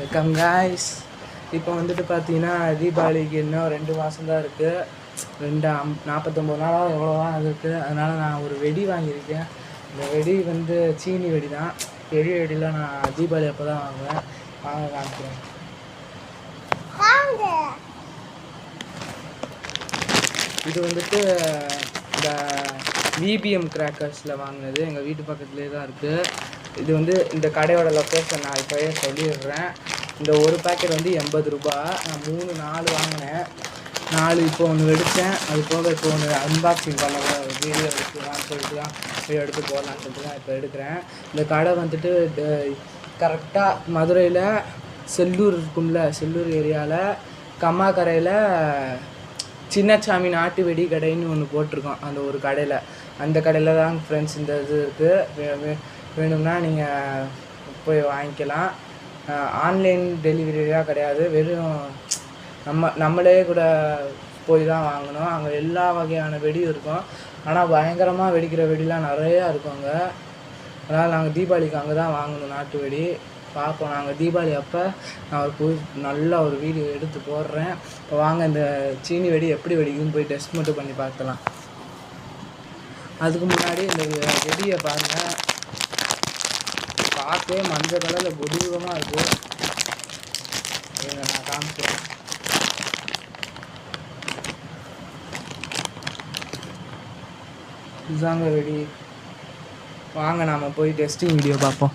Welcome guys. இப்போ வந்துட்டு பார்த்தீங்கன்னா தீபாவளிக்கு இன்னும் 2 மாதம் தான் இருக்குது. 49 நாளாக எவ்வளோதான் அது இருக்குது. அதனால் நான் ஒரு வெடி வாங்கியிருக்கேன். இந்த வெடி வந்து சீனி வெடி தான். பெரிய வெடிலாம் நான் தீபாவளி அப்போ தான் வாங்குவேன். வாங்க காமிக்கிறேன். இது வந்துட்டு இந்த விபிஎம் கிராக்கர்ஸில் வாங்கினது. எங்கள் வீட்டு பக்கத்துலேயே தான் இருக்குது. இது வந்து இந்த கடையோட லொக்கேஷன் நான் இப்போயே சொல்லிடுறேன். இந்த ஒரு பேக்கெட் வந்து 80 ரூபா. நான் 4 வாங்கினேன். 4 இப்போ ஒன்று வெடித்தேன். அது போக இப்போ ஒன்று அன்பாக்சிங் பண்ண வீடியோ எடுத்துக்கலாம்னு சொல்லிட்டு தான் வீடியோ எடுத்து போடலான்னு சொல்லிட்டு தான் இப்போ எடுக்கிறேன். இந்த கடை வந்துட்டு கரெக்டாக மதுரையில் செல்லூர் இருக்கும்ல, செல்லூர் ஏரியாவில் கம்மாக்கரையில் சின்னசாமி நாட்டு வெடி கடைன்னு ஒன்று போட்டிருக்கோம். அந்த ஒரு கடையில், அந்த கடையில் தான் ஃப்ரெண்ட்ஸ் இந்த இது இருக்குது. வேணும்னா நீங்கள் போய் வாங்கிக்கலாம். ஆன்லைன் டெலிவரியாக கிடையாது, வெறும் நம்மளே கூட போய் தான் வாங்கணும். அங்கே எல்லா வகையான வெடியும் இருக்கும். ஆனால் பயங்கரமாக வெடிக்கிற வெடிலாம் நிறையா இருக்கும் அங்கே. அதனால் நாங்கள் தீபாவளிக்கு அங்கே தான் வாங்கணும் நாட்டு வெடி. பார்ப்போம். நாங்கள் தீபாவளி அப்போ நான் ஒரு நல்ல ஒரு வீடியோ எடுத்து போடுறேன். இப்போ வாங்க இந்த சீனி வெடி எப்படி வெடிக்குதுன்னு போய் டெஸ்ட் மட்டும் பண்ணி பார்க்கலாம். அதுக்கு முன்னாடி இந்த வெடியை பாருங்கள். பார்க்கவே மஞ்சள் கலரில் கொடூரமாக இருக்குது. நான் காமிக்கிறேன். இதுதாங்க வெடி. வாங்க நாம் போய் டெஸ்டிங் வீடியோ பார்ப்போம்.